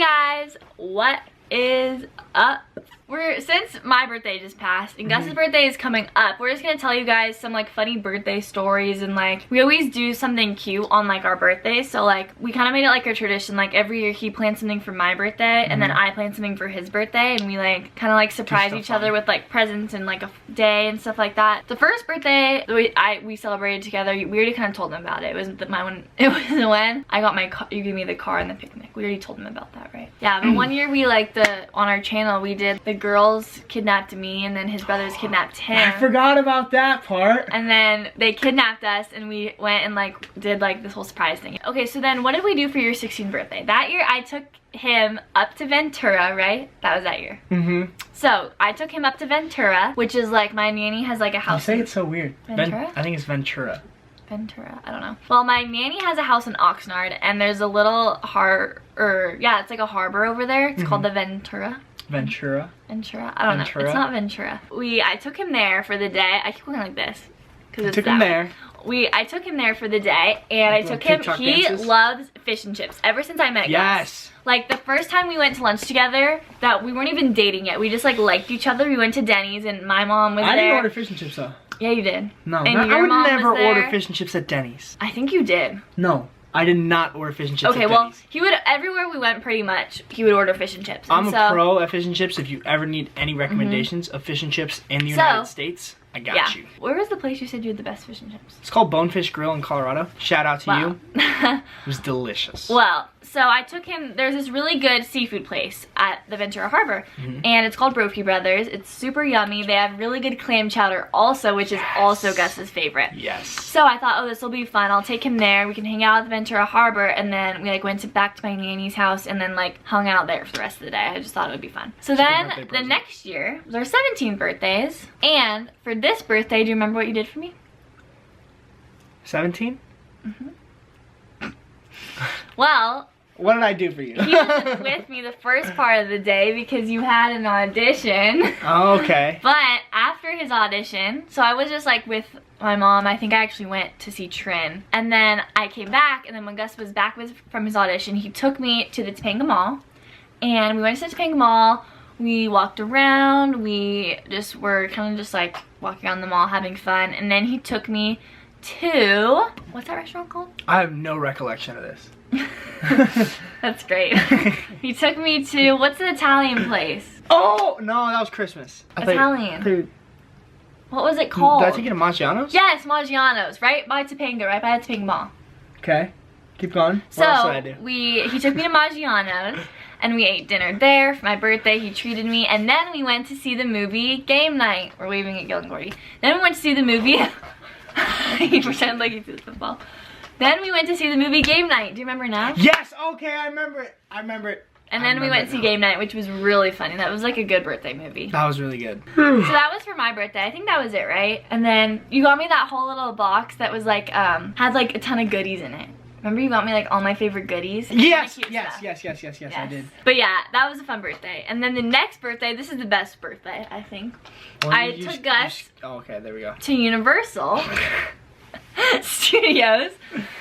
guys, what is up? Since my birthday just passed and Gus's birthday is coming up, we're just gonna tell you guys some like funny birthday stories, and like we always do something cute on like our birthdays. So like we kind of made it like a tradition, like every year he plans something for my birthday and then I plan something for his birthday, and we like kind of like surprise each other with like presents and like a day and stuff like that. The first birthday we celebrated together, we already kind of told them about it. It wasn't when I got my car, you gave me the car and the picnic. We already told them about that, right? Yeah, but one year we like on our channel we did the girls kidnapped me and then his brothers kidnapped him. I forgot about that part. And then they kidnapped us and we went and like did like this whole surprise thing. Okay, so then what did we do for your 16th birthday? That year I took him up to Ventura, right? That was that year. So I took him up to Ventura, which is like my nanny has like a house. You say it's so weird. Ventura? I think it's Ventura. Ventura, I don't know. Well, my nanny has a house in Oxnard and there's a little it's like a harbor over there. It's called the Ventura. Ventura. I don't know. It's not Ventura. I took him there for the day. I keep going like this because it's took him there. I took him there for the day, and I took him. He loves fish and chips ever since I met Gus. Like the first time we went to lunch together, that we weren't even dating yet. We just like liked each other. We went to Denny's, and my mom was there. I didn't order fish and chips though. Yeah, you did. No, and I would never order fish and chips at Denny's. I think you did. No. I did not order fish and chips at Denny's. Okay, well, he would, everywhere we went pretty much, he would order fish and chips. I'm a pro at fish and chips. If you ever need any recommendations of fish and chips in the United States, I got you. Where was the place you said you had the best fish and chips? It's called Bonefish Grill in Colorado. Shout out to you. It was delicious. Well, so I took him, there's this really good seafood place at the Ventura Harbor, and it's called Brophy Brothers. It's super yummy. They have really good clam chowder also, which is also Gus's favorite. Yes. So I thought, oh, this will be fun. I'll take him there. We can hang out at the Ventura Harbor, and then we like went back to my nanny's house and then like hung out there for the rest of the day. I just thought it would be fun. So then the next year was our 17th birthdays, and for this birthday, do you remember what you did for me? 17? Well, what did I do for you? He was with me the first part of the day because you had an audition. Oh, okay. But after his audition, so I was just like with my mom. I think I actually went to see Trin. And then I came back, and then when Gus was back from his audition, he took me to the Topanga Mall. And we went to the Topanga Mall. We walked around. We just were kind of just like walking around the mall having fun. And then he took me to, what's that restaurant called? I have no recollection of this. That's great. He took me to, what's the Italian place? Oh, no, that was Christmas. Italian. What was it called? Did I take you to Maggiano's? Yes, Maggiano's, right by Topanga, right by the Topanga Mall. Okay, keep going. So, what else did I do? he took me to Maggiano's, and we ate dinner there for my birthday. He treated me, and then we went to see the movie Game Night. We're waving at Gil and Gordy. Then we went to see the movie. He pretended like he threw the football. Then we went to see the movie Game Night. Do you remember now? Yes, okay, I remember it. And then we went to see Game Night, which was really funny. That was like a good birthday movie. That was really good. So that was for my birthday. I think that was it, right? And then you got me that whole little box that was like, had like a ton of goodies in it. Remember you got me like all my favorite goodies? Yes, I did. But yeah, that was a fun birthday. And then the next birthday, this is the best birthday, I think. I took Gus okay, there we go. to Universal Studios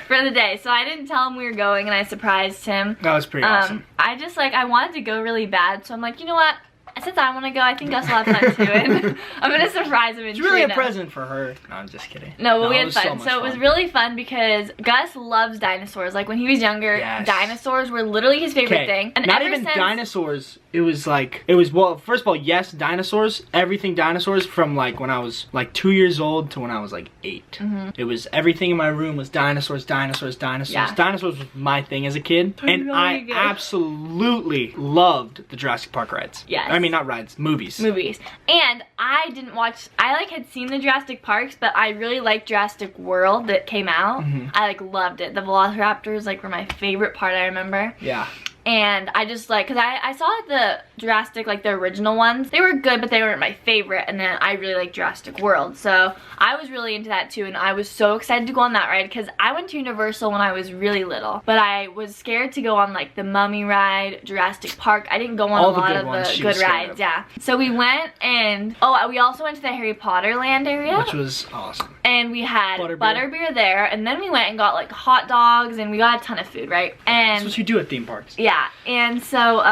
for the day. So I didn't tell him we were going, and I surprised him. That was pretty awesome. I wanted to go really bad, so I'm like, you know what? Since I want to go, I think Gus will have fun too. And I'm going to surprise him. It's really a present for her. No, I'm just kidding. No, but we had fun. So it was really fun because Gus loves dinosaurs. Like when he was younger, dinosaurs were literally his favorite thing. And not even dinosaurs. Well, first of all, yes, dinosaurs. Everything dinosaurs from like when I was like 2 years old to when I was like 8. It was everything in my room was dinosaurs. Dinosaurs was my thing as a kid. And I absolutely loved the Jurassic Park rides. Yes. I mean, not rides, movies. And I didn't watch, I like had seen the Jurassic Parks, but I really liked Jurassic World that came out. I like loved it. The Velociraptors like were my favorite part, I remember. Yeah. And I just like, cause I saw the Jurassic, like the original ones. They were good, but they weren't my favorite, and then I really like Jurassic World. So I was really into that too, and I was so excited to go on that ride because I went to Universal when I was really little, but I was scared to go on like the Mummy ride, Jurassic Park. I didn't go on a lot of the good rides, yeah. So we went, and we also went to the Harry Potter land area, which was awesome. And we had butterbeer there, and then we went and got like hot dogs, and we got a ton of food, right? And that's what you do at theme parks. Yeah, and so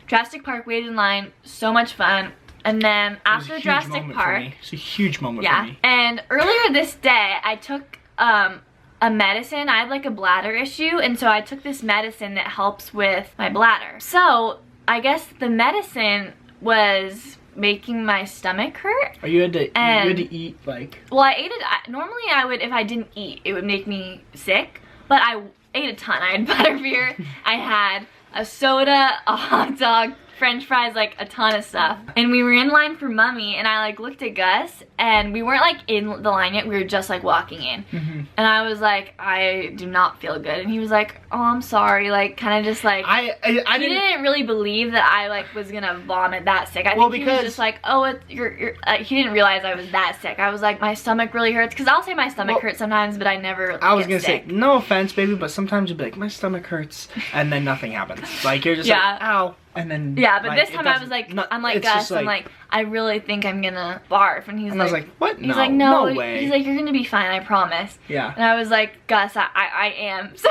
Jurassic Park, waited in line, so much fun. And then after Jurassic Park, it's a huge moment for me. And earlier this day, I took a medicine. I had like a bladder issue, and so I took this medicine that helps with my bladder. So I guess the medicine was making my stomach hurt. You had to eat like... Well, I ate it. Normally I would, if I didn't eat, it would make me sick, but I ate a ton. I had butterbeer, I had a soda, a hot dog, French fries, like a ton of stuff. And we were in line for Mummy, and I like looked at Gus, and we weren't like in the line yet, we were just like walking in. And I was like, I do not feel good. And he was like, oh, I'm sorry, like kind of just like, I didn't really believe that I like was gonna vomit that sick. I think he was just like, oh, you're he didn't realize I was that sick. I was like, my stomach really hurts, because I'll say my stomach hurts sometimes, but I never I was gonna say, no offense, baby, but sometimes you'd be like, my stomach hurts, and then nothing happens. Like, you're just like, ow. And then but like, this time I was like, I'm like, Gus, I'm like, I really think I'm gonna barf. And he's like, I was like, what? He's like, no way. He's like, you're gonna be fine, I promise. Yeah. And I was like, Gus, I am. So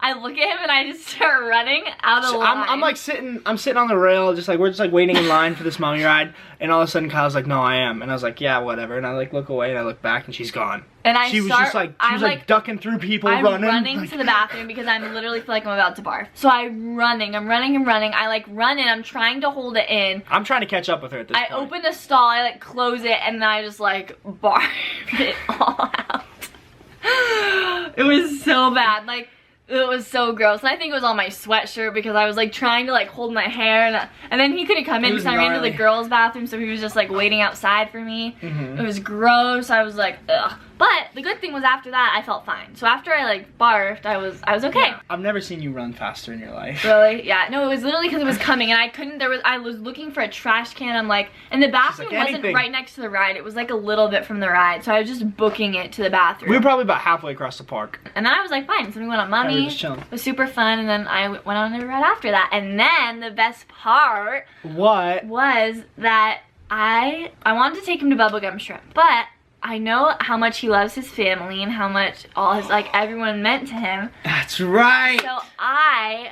I look at him and I just start running out of line. I'm like I'm sitting on the rail, just like, we're just like waiting in line for this Mummy ride, and all of a sudden Kyle's like, no, I am. And I was like, yeah, whatever. And I like look away, and I look back, and she's gone. And she was like ducking through people, I'm running like, to the bathroom because I literally feel like I'm about to barf. So I'm running. I like run in, I'm trying to hold it in. I'm trying to catch up with her at this point. I open a stall, I like close it, and then I just like barf it all out. It was so bad. Like, it was so gross. And I think it was on my sweatshirt because I was like trying to like hold my hair, and then he couldn't come in because I ran to the girls' bathroom, so he was just like waiting outside for me. It was gross. I was like, ugh. But the good thing was after that I felt fine. So after I like barfed, I was okay. Yeah, I've never seen you run faster in your life. Really? Yeah. No, it was literally because it was coming, and I couldn't. I was looking for a trash can. I'm like, and the bathroom wasn't right next to the ride. It was like a little bit from the ride, so I was just booking it to the bathroom. We were probably about halfway across the park. And then I was like, fine. So we went on Mummy. Yeah, we were just chilling. It was super fun, and then I went on a ride after that. And then the best part was that I wanted to take him to Bubblegum Shrimp, but I know how much he loves his family and how much all his, like, everyone meant to him. That's right. So I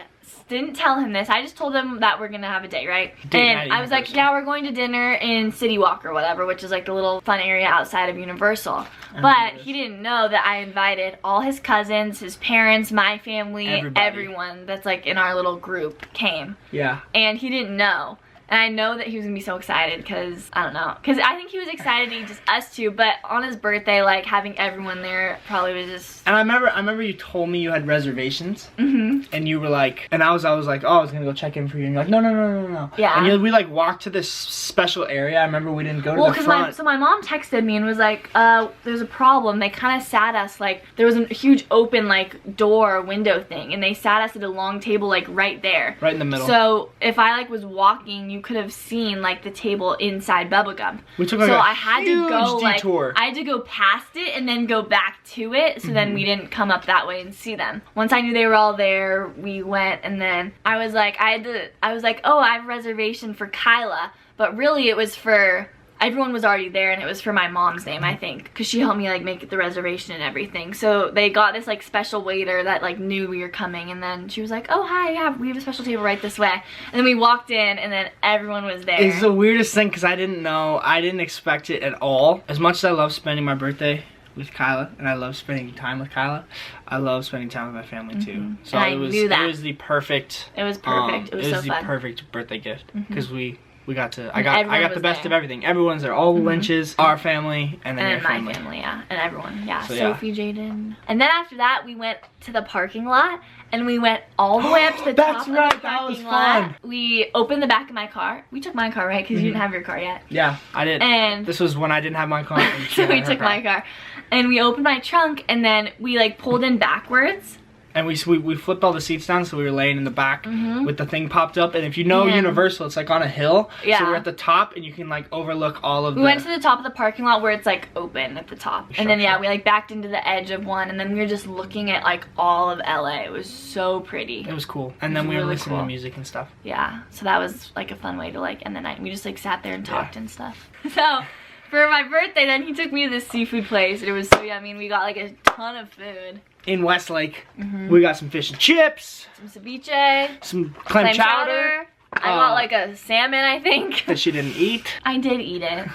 didn't tell him this. I just told him that we're gonna have a date, right? And I was like, yeah, we're going to dinner in City Walk or whatever, which is like the little fun area outside of Universal. But he didn't know that I invited all his cousins, his parents, my family, everyone that's like in our little group came. Yeah. And he didn't know. And I know that he was gonna be so excited because, I don't know, because I think he was excited to eat just us two, but on his birthday, like, having everyone there probably was just... And I remember you told me you had reservations, and you were like, and I was like, oh, I was gonna go check in for you, and you're like, no. Yeah. And we like walked to this special area. I remember we didn't go to the front. So my mom texted me and was like, there's a problem. They kind of sat us, like, there was a huge open, like, door, window thing, and they sat us at a long table, like, right there. Right in the middle. So if I, like, was walking, you could have seen like the table inside Bubblegum. We took like I had to go detour. Like I had to go past it and then go back to it, so then we didn't come up that way and see them. Once I knew they were all there, we went, and then I was like, oh, I have a reservation for Kyla, but really it was for everyone was already there, and it was for my mom's name, I think, because she helped me like make the reservation and everything. So they got this like special waiter that like knew we were coming, and then she was like, oh, hi, yeah, we have a special table right this way. And then we walked in, and then everyone was there. It's the weirdest thing because I didn't know, I didn't expect it at all. As much as I love spending my birthday with Kyla, and I love spending time with Kyla, I love spending time with my family too. So and it was the perfect. It was perfect. It was so fun. It was the perfect birthday gift because we got to, I got the best of everything. Everyone's there, all the Lynches, our family, and then your family. My family, yeah, and everyone, yeah. So Sophie, Jaden. And then after that, we went to the parking lot, and we went all the way up to the top of the parking lot. We opened the back of my car. We took my car, right? Because you didn't have your car yet. Yeah, I did. And this was when I didn't have my car. So we took my car. And we opened my trunk, and then we like pulled in backwards. And we flipped all the seats down, so we were laying in the back with the thing popped up. And if you know Universal, it's like on a hill. Yeah. So we're at the top, and you can like overlook all of We went to the top of the parking lot where it's like open at the top. And then we like backed into the edge of one, and then we were just looking at like all of LA. It was so pretty. It was cool. And then we were listening to music and stuff. Yeah. So that was like a fun way to like end the night. We just like sat there and talked and stuff. So for my birthday, then he took me to this seafood place. It was so yummy, and we got like a ton of food. In Westlake, we got some fish and chips. Some ceviche. Some clam chowder. I got like a salmon, I think. That she didn't eat. I did eat it.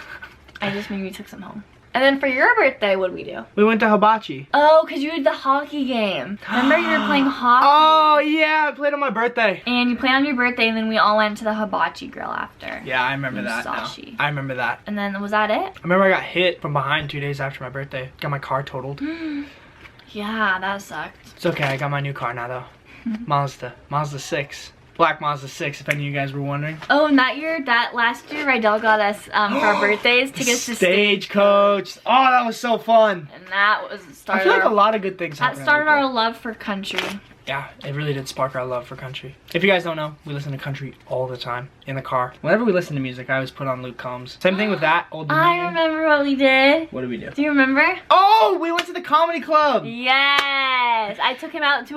I just maybe took some home. And then for your birthday, what did we do? We went to Hibachi. Oh, because you did the hockey game. Remember you were playing hockey? Oh, yeah, I played on my birthday. And you played on your birthday, and then we all went to the Hibachi grill after. Yeah, I remember that now. I remember that. And then, was that it? I remember I got hit from behind 2 days after my birthday. Got my car totaled. Yeah, that sucked. It's okay, I got my new car now, though. Mazda 6. Black Mazda 6, if any of you guys were wondering. Oh, and that last year, Rydell got us, for our birthdays, tickets to Stagecoach. Oh, that was so fun. And that was the start I feel like a lot of good things happened. That started our love for country. Yeah, it really did spark our love for country. If you guys don't know, we listen to country all the time in the car. Whenever we listen to music, I always put on Luke Combs. Same thing with that. Old Dominion. I remember what we did. What did we do? Do you remember? Oh, we went to the comedy club. Yes. I took him out to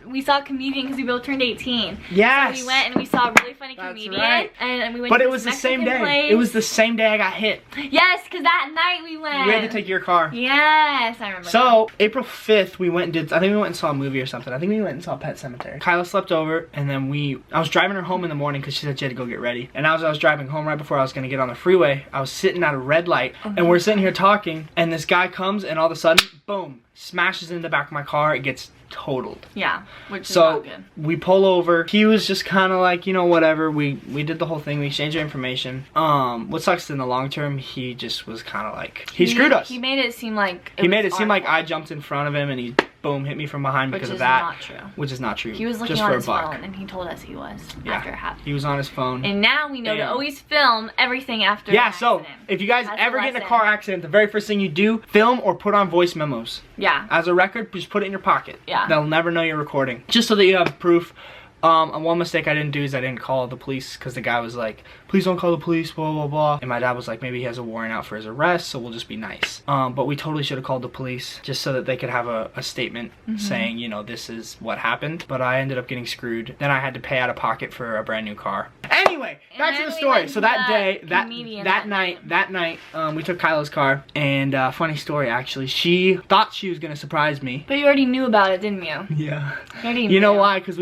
we saw a comedian because we both turned 18. Yes. So we went and we saw a really funny comedian. Right. And we went but to it was the same day. place. It was the same day I got hit. Yes, because that night we went. We had to take your car. Yes, I remember. So, April 5th, we went and did, I think we went and saw a movie or something. I think we went and saw Pet Cemetery. Kyla slept over, and then I was driving her home in the morning because she said she had to go get ready. And as I was driving home right before I was going to get on the freeway, I was sitting at a red light, and we're sitting here talking, and this guy comes, and all of a sudden, boom, smashes in the back of my car. It gets totaled. Yeah, which is not good. So we pull over. He was just kind of like, you know, whatever. We did the whole thing. We exchanged our information. What sucks in the long term, he just was kind of like, he screwed us. He made it seem like I jumped in front of him, and he boom hit me from behind because of that. Which is not true. He was looking just on for his a buck. phone, and he told us he was after it happened. He was on his phone. And now we know to always film everything after. Yeah. So if you guys ever get in a car accident, the very first thing you do, film or put on voice memos. Yeah. As a record, just put it in your pocket. Yeah. They'll never know you're recording. Just so that you have proof. And one mistake I didn't do is I didn't call the police because the guy was like, please don't call the police, blah, blah, blah. And my dad was like, maybe he has a warrant out for his arrest, so we'll just be nice. But we totally should have called the police just so that they could have a statement saying, you know, this is what happened. But I ended up getting screwed. Then I had to pay out of pocket for a brand new car. Anyway, back to the story. So that day, that night, we took Kyla's car. And funny story, actually. She thought she was going to surprise me. But you already knew about it, didn't you? Yeah. You know why? Because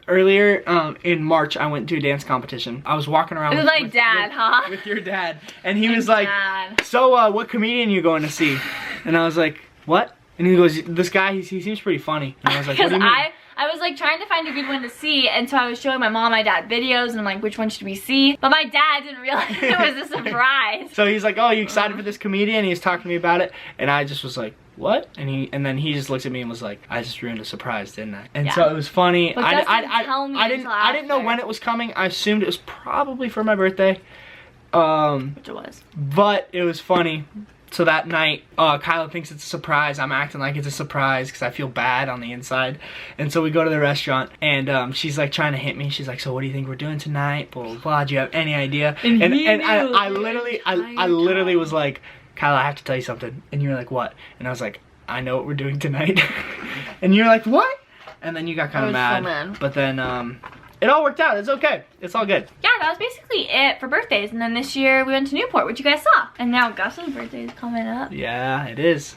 earlier in March, I went to a dance competition. I was walking around with your dad. And he was like, so what comedian are you going to see? And I was like, what? And he goes, this guy, he seems pretty funny. And I was like, what do you mean? I was like trying to find a good one to see, and so I was showing my mom and my dad videos, and I'm like, which one should we see? But my dad didn't realize it was a surprise. So he's like, oh, you excited for this comedian? He was talking to me about it, and I just was like, what? And then he just looked at me and was like, I just ruined a surprise, didn't I? And so it was funny. But I didn't know when it was coming. I assumed it was probably for my birthday. Which it was. But it was funny. So that night, Kyla thinks it's a surprise. I'm acting like it's a surprise because I feel bad on the inside. And so we go to the restaurant, and she's like trying to hit me. She's like, so what do you think we're doing tonight? Blah, blah, blah. Do you have any idea? And I literally was like, Kyla, I have to tell you something. And you were like, what? And I was like, I know what we're doing tonight. And you're like, what? And then you got kind of mad. So mad. But then it all worked out. It's okay. It's all good. Yeah, that was basically it for birthdays. And then this year we went to Newport, which you guys saw. And now Gus's birthday is coming up. Yeah, it is.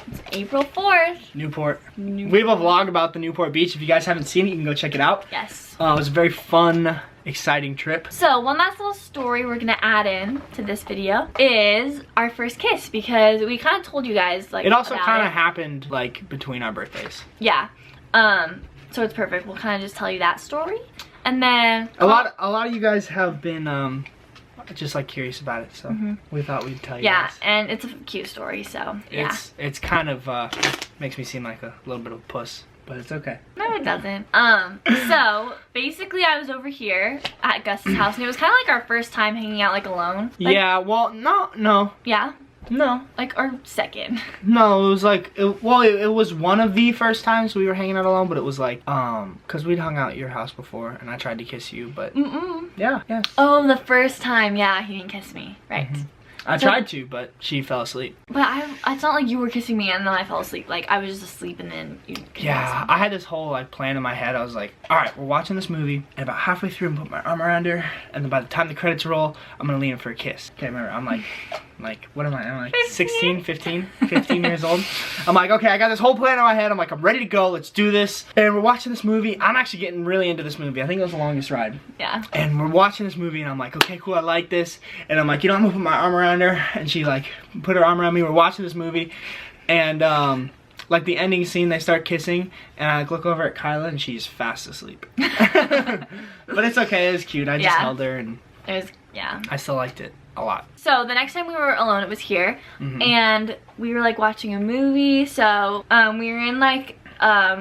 It's April 4th. Newport. We have a vlog about the Newport Beach. If you guys haven't seen it, you can go check it out. Yes. It was a very fun, exciting trip. So one last little story we're gonna add in to this video is our first kiss, because we kind of told you guys like it also kind of happened like between our birthdays. Yeah. So it's perfect. We'll kind of just tell you that story, and then a lot of you guys have been just like curious about it, so we thought we'd tell you. Yeah, guys. and it's a cute story, so yeah. It's kind of makes me seem like a little bit of a puss, but it's okay. No, it doesn't. So basically I was over here at Gus's house, and it was kind of like our first time hanging out like alone. Like, yeah, well, no. Yeah. No. Like our second. No, it was like, it was one of the first times we were hanging out alone, but it was like, because we'd hung out at your house before, and I tried to kiss you, but, yeah, yes. Oh, the first time, yeah, he didn't kiss me, right. I tried to, but she fell asleep. But it's not like you were kissing me and then I fell asleep. Like, I was just asleep and then you kissed me. I had this whole, like, plan in my head. I was like, alright, we're watching this movie, and about halfway through, I'm putting my arm around her, and then by the time the credits roll, I'm gonna lean in for a kiss. Okay, remember, I'm like, what am I? I'm like 15 years old. I'm like, okay, I got this whole plan in my head. I'm like, I'm ready to go. Let's do this. And we're watching this movie. I'm actually getting really into this movie. I think it was the longest ride. Yeah. And we're watching this movie, and I'm like, okay, cool, I like this. And I'm like, you know, I'm gonna put my arm around her, and she like put her arm around me. We're watching this movie, and like the ending scene, they start kissing, and I like, look over at Kyla, and she's fast asleep. But it's okay. It was cute. I just held her, and it was, yeah. I still liked it a lot. So the next time we were alone, it was here, and we were like watching a movie. So we were in like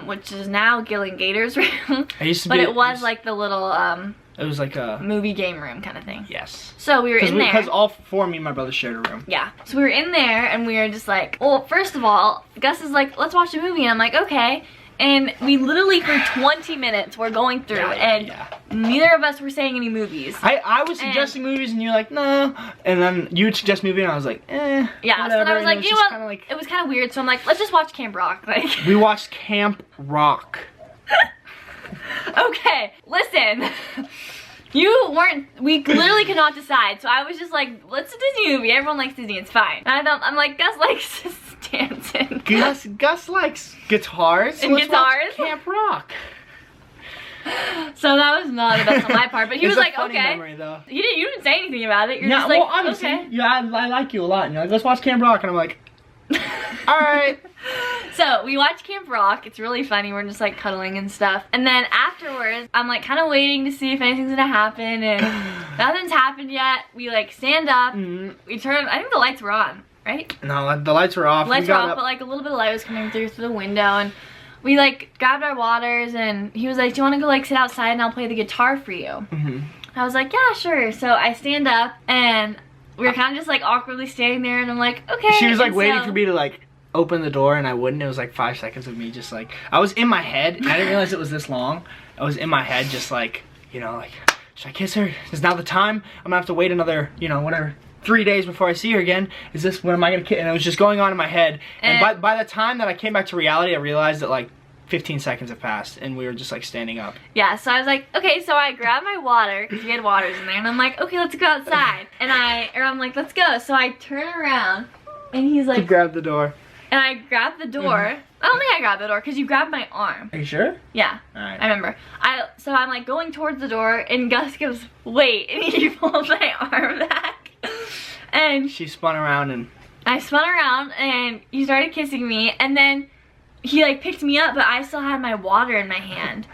which is now Gillian Gator's room, but it was like the little it was like a movie game room kind of thing. Yes. So we were in there. Because all four of me and my brother shared a room. Yeah. So we were in there, and we were just like, well, first of all, Gus is like, let's watch a movie, and I'm like, okay. And we literally for 20 minutes were going through, and neither of us were saying any movies. I was suggesting movies, and you're like, no. And then you would suggest movie, and I was like, eh. Yeah, whatever. so then I was like, you know what? Like, it was kind of weird, so I'm like, let's just watch Camp Rock. Like, we watched Camp Rock. Okay, listen. We literally could not decide, so I was just like, let's a Disney movie. Everyone likes Disney, it's fine. And I'm like, Gus likes dancing. Gus likes guitars. And let's guitars? watch Camp Rock. So that was not the best on my part, but he was like, a funny okay. memory, though. You didn't say anything about it. You're just like, well, obviously, okay. Yeah, I like you a lot, and you're like, let's watch Camp Rock, and I'm like, all right. So we watch Camp Rock. It's really funny. We're just like cuddling and stuff. And then afterwards, I'm like kind of waiting to see if anything's gonna happen, and nothing's happened yet. We like stand up. We turn. I think the lights were on, right? No, the lights were off. The lights were off, but like a little bit of light was coming through the window, and we like grabbed our waters, and he was like, "Do you want to go like sit outside and I'll play the guitar for you?" I was like, "Yeah, sure." So I stand up, and we were kind of just like awkwardly standing there, and I'm like, "Okay." She was like waiting for me to like open the door, and I wouldn't. It was like 5 seconds of me just like, I was in my head, and I didn't realize it was this long. I was in my head just like, you know, like, should I kiss her? Is now the time? I'm gonna have to wait another, you know, whatever, 3 days before I see her again. Is this, when am I gonna kiss? And it was just going on in my head. And by the time that I came back to reality, I realized that like 15 seconds have passed, and we were just like standing up. Yeah, so I was like, okay, so I grabbed my water, because we had waters in there, and I'm like, okay, let's go outside. And I'm like, let's go. So I turn around, and he's like, grab the door. And I grabbed the door. I don't think I grabbed the door, because you grabbed my arm. Are you sure? Yeah. Alright. I remember. So I'm like going towards the door, and Gus goes, wait, and he pulls my arm back. And she spun around, and I spun around, and he started kissing me, and then he like picked me up, but I still had my water in my hand.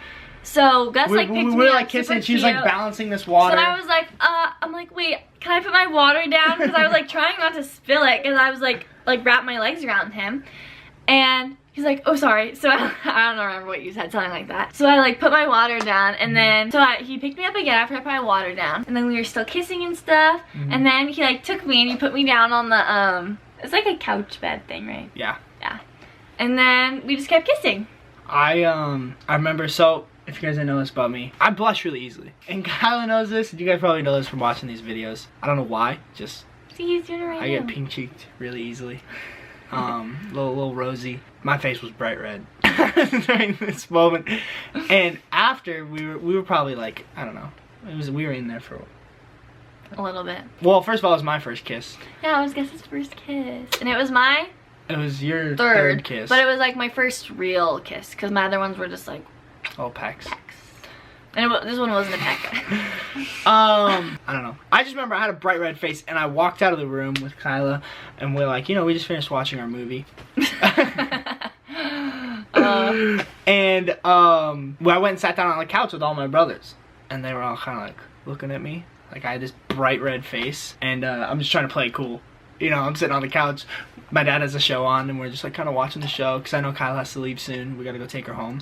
So Gus like picked me up. We were like kissing, she's like balancing this water. So I was like, I'm like, wait, can I put my water down? Because I was like trying not to spill it, because I was like wrap my legs around him. And he's like, oh, sorry. So I don't remember what you said, something like that. So I like put my water down, and then, he picked me up again after I put my water down. And then we were still kissing and stuff. And then he like took me and he put me down on the, it's like a couch bed thing, right? Yeah. Yeah. And then we just kept kissing. I remember, so if you guys didn't know this about me, I blush really easily. And Kyla knows this, and you guys probably know this from watching these videos. I don't know why, just see, he's doing it right now. I get pink cheeked really easily. Little rosy. My face was bright red during this moment. And after we were probably like, I don't know. We were in there for a little bit. Well, first of all, it was my first kiss. Yeah, it was Gus's first kiss. And it was my your third kiss. But it was like my first real kiss, because my other ones were just like pecks. And this one wasn't a peck. I don't know. I just remember I had a bright red face, and I walked out of the room with Kyla, and we're like, you know, we just finished watching our movie. And well, I went and sat down on the couch with all my brothers, and they were all kind of like looking at me, like I had this bright red face, and I'm just trying to play it cool. You know, I'm sitting on the couch. My dad has a show on, and we're just like kind of watching the show, because I know Kyle has to leave soon. We gotta go take her home.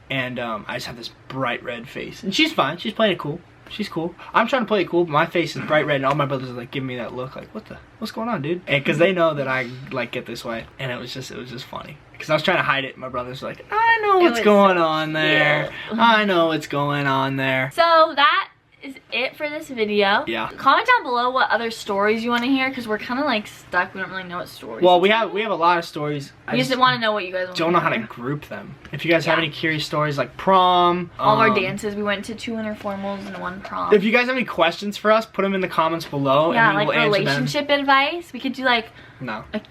and I just have this bright red face. And she's fine. She's playing it cool. She's cool. I'm trying to play it cool, but my face is bright red, and all my brothers are like giving me that look, like, what's going on, dude? And because they know that I like get this way, and it was just funny. Because I was trying to hide it, and my brothers were like, I know what's going on there. I know what's going on there. So that is it for this video. Yeah. Comment down below what other stories you want to hear, because we're kind of like stuck. We don't really know what stories. Well, we have a lot of stories. I just want to know what you guys want don't know how to group them. If you guys have any curious stories like prom, all of our dances, we went to 2 interformals and 1 prom. If you guys have any questions for us, put them in the comments below. Yeah, and we like will relationship advice. We could do like no. I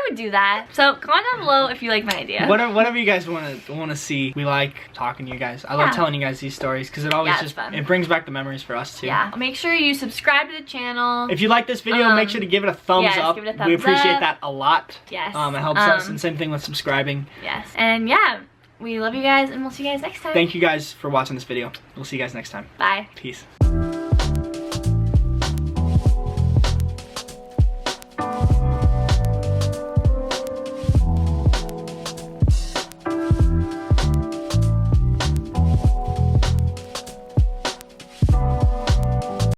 would do that. So comment down below if you like my idea. Whatever you guys want to see. We like talking to you guys. I love telling you guys these stories because it always just fun. It brings back the memories for us too. Yeah. Make sure you subscribe to the channel. If you like this video, make sure to give it a thumbs up. Give it a thumbs we appreciate up. that a lot. Yes. It helps us, and same thing with subscribing. Yes. And yeah, we love you guys, and we'll see you guys next time. Thank you guys for watching this video. We'll see you guys next time. Bye. Peace.